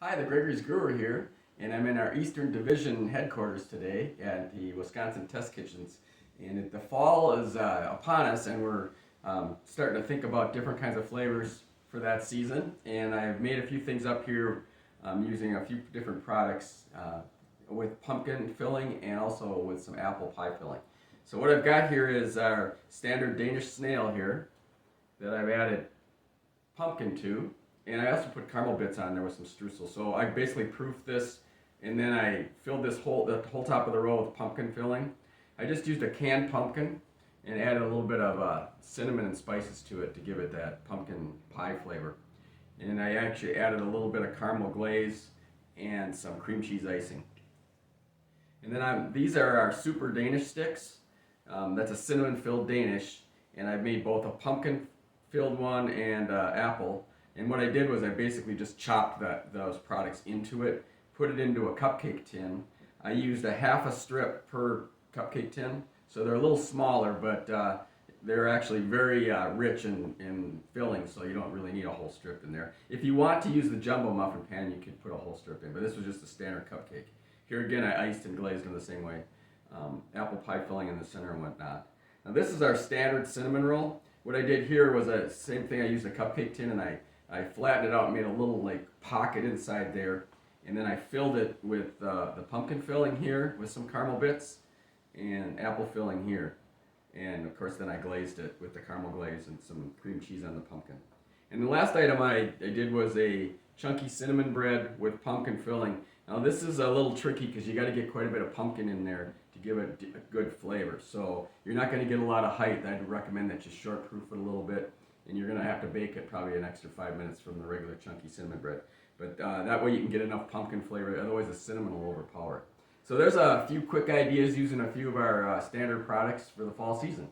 Hi, the Gregorys Brewer here, and I'm in our Eastern Division headquarters today at the Wisconsin Test Kitchens. And the fall is upon us, and we're starting to think about different kinds of flavors for that season. And I've made a few things up here using a few different products with pumpkin filling and also with some apple pie filling. So what I've got here is our standard Danish snail here that I've added pumpkin to. And I also put caramel bits on there with some streusel. So I basically proofed this, and then I filled the whole top of the roll with pumpkin filling. I just used a canned pumpkin and added a little bit of cinnamon and spices to it to give it that pumpkin pie flavor. And I actually added a little bit of caramel glaze and some cream cheese icing. And then these are our super Danish sticks. That's a cinnamon filled Danish, and I've made both a pumpkin filled one and apple. And what I did was I basically just chopped those products into it, put it into a cupcake tin. I used a half a strip per cupcake tin, so they're a little smaller, but they're actually very rich in filling, so you don't really need a whole strip in there. If you want to use the jumbo muffin pan, you could put a whole strip in, but this was just a standard cupcake. Here again, I iced and glazed them the same way. Apple pie filling in the center and whatnot. Now this is our standard cinnamon roll. What I did here was the same thing. I used a cupcake tin and I flattened it out and made a little like pocket inside there, and then I filled it with the pumpkin filling here with some caramel bits and apple filling here, and of course then I glazed it with the caramel glaze and some cream cheese on the pumpkin. And the last item I did was a chunky cinnamon bread with pumpkin filling. Now this is a little tricky because you got to get quite a bit of pumpkin in there to give it a good flavor. So you're not going to get a lot of height. I'd recommend that you short proof it a little bit, and you're going to have to bake it probably an extra 5 minutes from the regular chunky cinnamon bread. But that way you can get enough pumpkin flavor, otherwise the cinnamon will overpower it. So there's a few quick ideas using a few of our standard products for the fall season.